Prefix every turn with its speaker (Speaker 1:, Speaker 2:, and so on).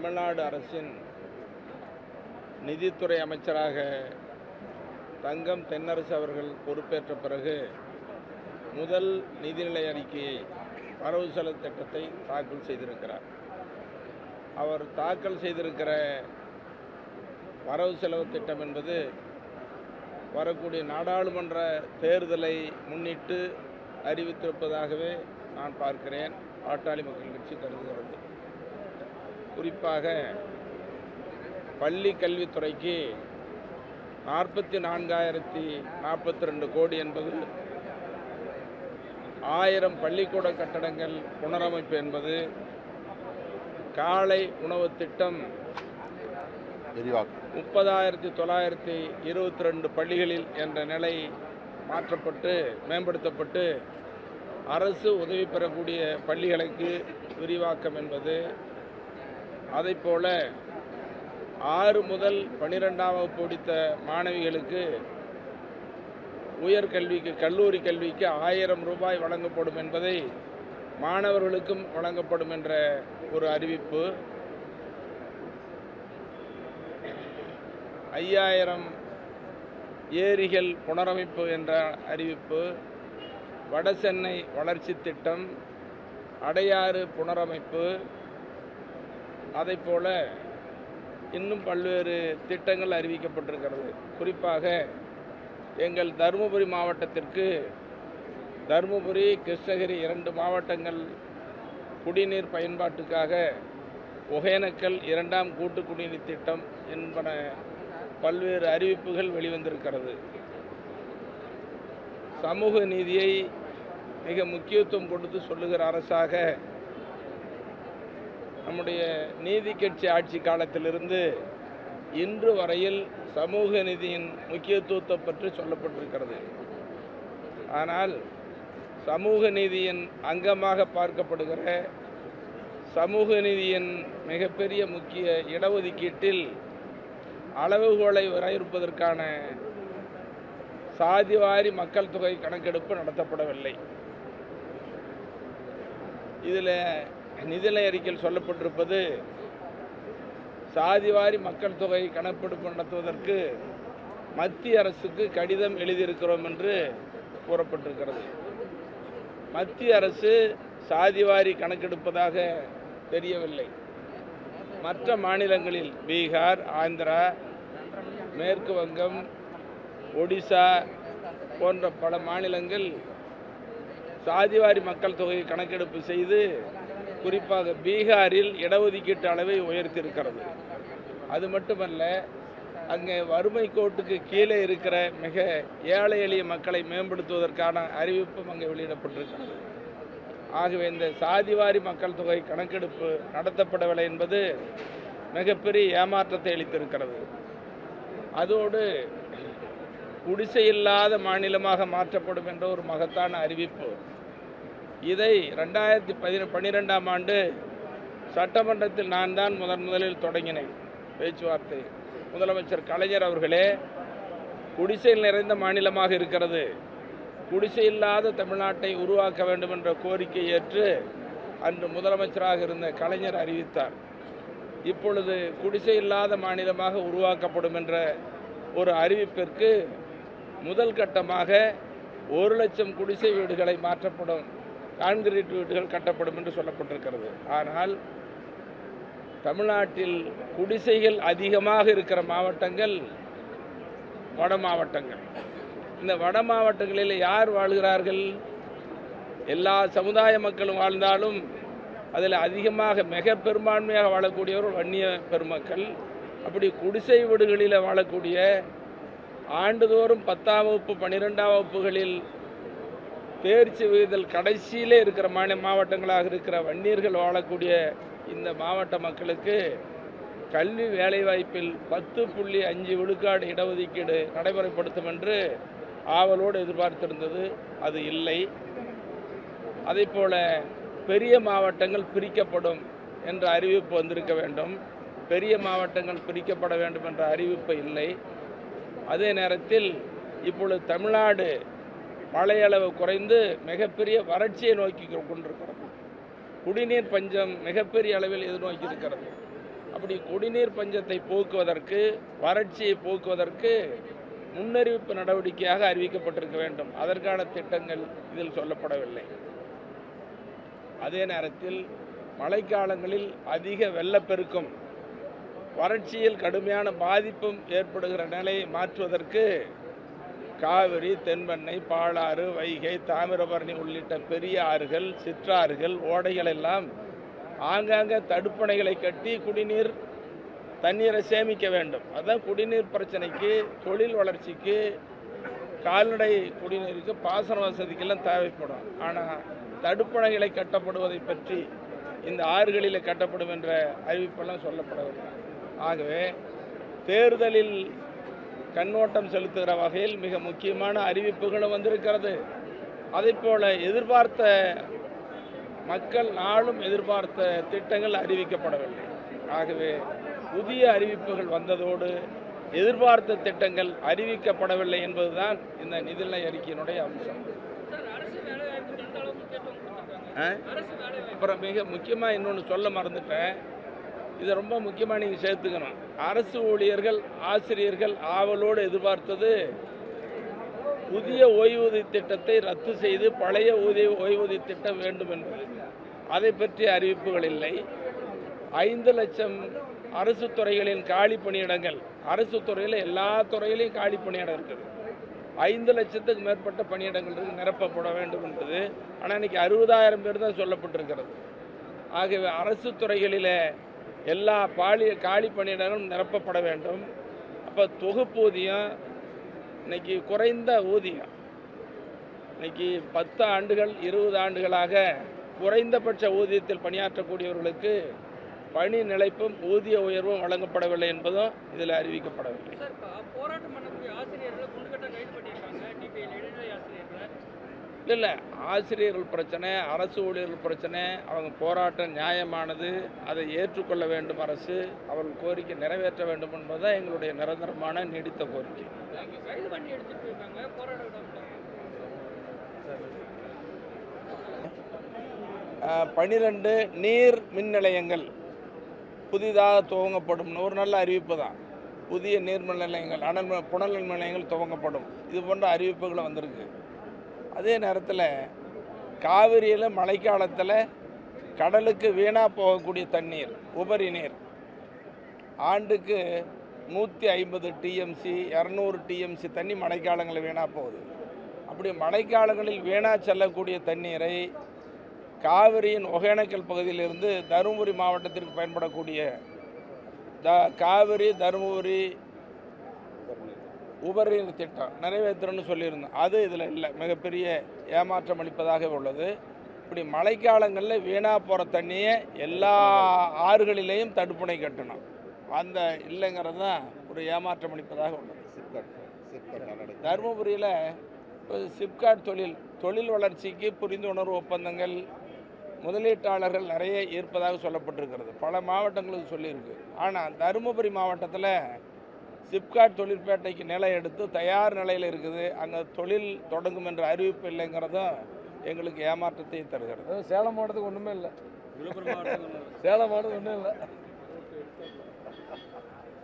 Speaker 1: தமிழ்நாடு அரசின் நிதித்துறை அமைச்சராக தங்கம் தென்னரசு அவர்கள் பொறுப்பேற்ற பிறகு முதல் நிதிநிலை அறிக்கையை வரவு செலவு திட்டத்தை தாக்கல் செய்திருக்கிறார். அவர் தாக்கல் செய்திருக்கிற வரவு செலவு திட்டம் என்பது வரக்கூடிய நாடாளுமன்ற தேர்தலை முன்னிட்டு அறிவித்திருப்பதாகவே நான் பார்க்கிறேன். பாட்டாளி மக்கள் கட்சி கருதுகிறது. குறிப்பாக பள்ளி கல்வித்துறைக்கு 44,042 கோடி என்பது 1000 பள்ளிக்கூட கட்டடங்கள் புனரமைப்பு என்பது காலை உணவு திட்டம் 30,922 பள்ளிகளில் என்ற நிலை மாற்றப்பட்டு மேம்படுத்தப்பட்டு அரசு உதவி பெறக்கூடிய பள்ளிகளுக்கு விரிவாக்கம் என்பது, அதைப்போல 6 முதல் 12ஆம் வகுப்பு படித்த மாணவிகளுக்கு உயர்கல்விக்கு கல்லூரி கல்விக்கு 1000 ரூபாய் வழங்கப்படும் என்பதை மாணவர்களுக்கும் வழங்கப்படும் என்ற ஒரு அறிவிப்பு, 5000 ஏரிகள் புனரமைப்பு என்ற அறிவிப்பு, வடசென்னை வளர்ச்சி திட்டம், அடையாறு புனரமைப்பு, அதைப்போல இன்னும் பல்வேறு திட்டங்கள் அறிவிக்கப்பட்டிருக்கிறது. குறிப்பாக எங்கள் தருமபுரி மாவட்டத்திற்கு தருமபுரி கிருஷ்ணகிரி 2 மாவட்டங்கள் குடிநீர் பயன்பாட்டுக்காக ஒகேனக்கல் 2ஆம் கூட்டு குடிநீர் திட்டம் என்பன பல்வேறு அறிவிப்புகள் வெளிவந்திருக்கிறது. சமூக நீதியை மிக முக்கியத்துவம் கொடுத்து சொல்லுகிற அரசாக நம்முடைய நீதி கட்சி ஆட்சி காலத்திலிருந்து இன்று வரையில் சமூக நீதியின் முக்கியத்துவத்தை பற்றி சொல்லப்பட்டிருக்கிறது. ஆனால் சமூக நீதியின் அங்கமாக பார்க்கப்படுகிற சமூக நீதியின் மிகப்பெரிய முக்கிய இடஒதுக்கீட்டில் அளவுகோலை வரையறுப்பதற்கான சாதிவாரி மக்கள் தொகை கணக்கெடுப்பு நடத்தப்படவில்லை. இதில் நிதிநிலை அறிக்கையில் சொல்லப்பட்டிருப்பது சாதிவாரி மக்கள் தொகை கணக்கெடுப்பு நடத்துவதற்கு மத்திய அரசுக்கு கடிதம் எழுதியிருக்கிறோம் என்று கூறப்பட்டிருக்கிறது. மத்திய அரசு சாதிவாரி கணக்கெடுப்பதாக தெரியவில்லை. மற்ற மாநிலங்களில் பீகார், ஆந்திரா, மேற்கு வங்கம், ஒடிசா போன்ற பல மாநிலங்கள் சாதிவாரி மக்கள் தொகையை கணக்கெடுப்பு செய்து குறிப்பாக பீகாரில் இடஒதுக்கீட்டு அளவை உயர்த்தியிருக்கிறது. அது மட்டுமல்ல, அங்கே வறுமை கோட்டுக்கு கீழே இருக்கிற மிக ஏழை எளிய மக்களை மேம்படுத்துவதற்கான அறிவிப்பும் அங்கே வெளியிடப்பட்டிருக்கிறது. ஆகவே இந்த சாதிவாரி மக்கள் தொகை கணக்கெடுப்பு நடத்தப்படவில்லை என்பது மிகப்பெரிய ஏமாற்றத்தை அளித்திருக்கிறது. அதோடு குடிசையில்லாத மாநிலமாக மாற்றப்படும் என்ற ஒரு மகத்தான அறிவிப்பு. இதை 2012ஆம் ஆண்டு சட்டமன்றத்தில் நான் தான் முதலில் தொடங்கினேன் பேச்சுவார்த்தை. முதலமைச்சர் கலைஞர் அவர்களே, குடிசையில் நிறைந்த மாநிலமாக இருக்கிறது, குடிசை இல்லாத தமிழ்நாட்டை உருவாக்க வேண்டும் என்ற கோரிக்கை ஏற்று அன்று முதலமைச்சராக இருந்த கலைஞர் அறிவித்தார். இப்பொழுது குடிசை இல்லாத மாநிலமாக உருவாக்கப்படும் என்ற ஒரு அறிவிப்பிற்கு முதல் கட்டமாக 1,00,000 குடிசை வீடுகளை மாற்றப்படும், கான்கிரீட் வீடுகள் கட்டப்படும் என்று சொல்லப்பட்டிருக்கிறது. ஆனால் தமிழ்நாட்டில் குடிசைகள் அதிகமாக இருக்கிற மாவட்டங்கள் வட மாவட்டங்கள். இந்த வட மாவட்டங்களில் யார் வாழ்கிறார்கள்? எல்லா சமுதாய மக்களும் வாழ்ந்தாலும் அதில் அதிகமாக மிக பெரும்பான்மையாக வாழக்கூடியவர்கள் வன்னிய பெருமக்கள். அப்படி குடிசை வீடுகளில் வாழக்கூடிய ஆண்டுதோறும் 10ஆம் வகுப்பு 12ஆம் வகுப்புகளில் தேர்ச்சி விகிதல் கடைசியிலே இருக்கிற மாவட்டங்களாக இருக்கிற வன்னியர்கள் வாழக்கூடிய இந்த மாவட்ட மக்களுக்கு கல்வி வேலைவாய்ப்பில் 10.5 விழுக்காடு இடஒதுக்கீடு நடைமுறைப்படுத்தும் என்று ஆவலோடு எதிர்பார்த்திருந்தது. அது இல்லை. அதைப்போல பெரிய மாவட்டங்கள் பிரிக்கப்படும் என்ற அறிவிப்பு வந்திருக்க வேண்டும். பெரிய மாவட்டங்கள் பிரிக்கப்பட வேண்டும் என்ற அறிவிப்பு இல்லை. அதே நேரத்தில் இப்பொழுது தமிழ்நாடு மழையளவு குறைந்து மிகப்பெரிய வறட்சியை நோக்கி கொண்டிருக்கிறது. குடிநீர் பஞ்சம் மிகப்பெரிய அளவில் எதிர்நோக்கி இருக்கிறது. அப்படி குடிநீர் பஞ்சத்தை போக்குவதற்கு, வறட்சியை போக்குவதற்கு முன்னறிவிப்பு நடவடிக்கையாக அறிவிக்கப்பட்டிருக்க வேண்டும். அதற்கான திட்டங்கள் இதில் சொல்லப்படவில்லை. அதே நேரத்தில் மழைக்காலங்களில் அதிக வெள்ளப்பெருக்கும், வறட்சியில் கடுமையான பாதிப்பும் ஏற்படுகிற நிலையை மாற்றுவதற்கு காவிரி, தென்பெண்ணை, பாலாறு, வைகை, தாமிரபரணி உள்ளிட்ட பெரிய ஆறுகள், சிற்றாறுகள், ஓடைகள் எல்லாம் ஆங்காங்கே தடுப்பணைகளை கட்டி குடிநீர் தண்ணீரை சேமிக்க வேண்டும். அதுதான் குடிநீர் பிரச்சனைக்கு, தொழில் வளர்ச்சிக்கு, கால்நடை குடிநீருக்கு, பாசன வசதிக்கெல்லாம் தேவைப்படும். ஆனால் தடுப்பணைகளை கட்டப்படுவதை பற்றி இந்த ஆறுகளில் கட்டப்படும் என்ற அறிவிப்பெல்லாம் சொல்லப்படவில்லை. ஆகவே தேர்தலில் கண்ணோட்டம் செலுத்துகிற வகையில் மிக முக்கியமான அறிவிப்புகளும் வந்திருக்கிறது. அதைப்போல எதிர்பார்த்த மக்கள் நாளும் எதிர்பார்த்த திட்டங்கள் அறிவிக்கப்படவில்லை. ஆகவே புதிய அறிவிப்புகள் வந்ததோடு எதிர்பார்த்த திட்டங்கள் அறிவிக்கப்படவில்லை என்பதுதான் இந்த நிதிநிலை அறிக்கையினுடைய அம்சம். அப்புறம் மிக முக்கியமாக இன்னொன்று சொல்ல மறந்துட்டேன், இதை ரொம்ப முக்கியமாக நீங்கள் சேர்த்துக்கணும். அரசு ஊழியர்கள், ஆசிரியர்கள் ஆவலோடு எதிர்பார்த்தது புதிய ஓய்வூதிய திட்டத்தை ரத்து செய்து பழைய ஓய்வூதிய திட்டம் வேண்டும் என்பது. அதை பற்றிய அறிவிப்புகள் இல்லை. 5 லட்சம் அரசு துறைகளின் காலி பணியிடங்கள், அரசு துறையில் எல்லா துறையிலையும் காலி பணியிடம் இருக்குது. 5 லட்சத்துக்கு மேற்பட்ட பணியிடங்கள் நிரப்பப்பட வேண்டும் என்பது. ஆனால் இன்றைக்கி 60,000 பேர் தான் சொல்லப்பட்டிருக்கிறது. ஆகவே அரசு துறைகளில் எல்லா காலி பணியிடங்களும் நிரப்பப்பட வேண்டும். அப்போ தொகுப்பூதியம் இன்னைக்கு குறைந்த ஊதியம், இன்னைக்கு 10 ஆண்டுகள் 20 ஆண்டுகளாக குறைந்தபட்ச ஊதியத்தில் பணியாற்றக்கூடியவர்களுக்கு பணி நிலைப்பும் ஊதிய உயர்வும் வழங்கப்படவில்லை என்பதும் இதில் அறிவிக்கப்படவில்லை. இல்லை, ஆசிரியர்கள் பிரச்சனை, அரசு ஊழியர்கள் பிரச்சனை, அவங்க போராட்டம் நியாயமானது, அதை ஏற்றுக்கொள்ள வேண்டும் அரசு, அவர்கள் கோரிக்கை நிறைவேற்ற வேண்டும் என்பதுதான் எங்களுடைய நிரந்தரமான நீடித்த கோரிக்கை. 12 நீர் மின் நிலையங்கள் புதிதாக துவங்கப்படும். ஒரு நல்ல அறிவிப்பு தான். புதிய நீர்மின் நிலையங்கள், புனல் மின் நிலையங்கள் துவங்கப்படும். இது போன்ற அறிவிப்புகள் வந்திருக்கு. அதே நேரத்தில் காவிரியில் மழைக்காலத்தில் கடலுக்கு வீணாக போகக்கூடிய தண்ணீர், உபரி நீர், ஆண்டுக்கு 150 டிஎம்சி 200 டிஎம்சி தண்ணி மழைக்காலங்களில் வீணாக போகுது. அப்படி மழைக்காலங்களில் வீணாக செல்லக்கூடிய தண்ணீரை காவிரியின் ஒகேனக்கல் பகுதியிலிருந்து தருமபுரி மாவட்டத்திற்கு பயன்படக்கூடிய காவிரி தருமபுரி உபரி திட்டம் நிறைவேற்றணும்னு சொல்லியிருந்தோம். அது இதில் இல்லை. மிகப்பெரிய ஏமாற்றம் அளிப்பதாக உள்ளது. இப்படி மழைக்காலங்களில் வீணாக போகிற தண்ணியை எல்லா ஆறுகளிலேயும் தடுப்பணை கட்டணும். அந்த இல்லைங்கிறது தான் ஒரு ஏமாற்றம் அளிப்பதாக உள்ளது. தருமபுரியில் சிப்காட் தொழில் வளர்ச்சிக்கு புரிந்துணர்வு ஒப்பந்தங்கள், முதலீட்டாளர்கள் நிறைய ஈர்ப்பதாக சொல்லப்பட்டிருக்கிறது. பல மாவட்டங்களுக்கு சொல்லியிருக்கு. ஆனால் தருமபுரி மாவட்டத்தில் சிப்காட் தொழிற்பேட்டைக்கு நிலம் எடுத்து தயார் நிலையில் இருக்குது. அங்கே தொழில் தொடங்கும் என்ற அறிவிப்பு இல்லைங்கிறதும் எங்களுக்கு ஏமாற்றத்தை தருகிறது.
Speaker 2: சேலம் மாவட்டத்துக்கு ஒன்றுமே இல்லை, விழுப்புரம் மாவட்டத்துக்கு சேலம் மாவட்டத்துக்கு ஒன்றும் இல்லை.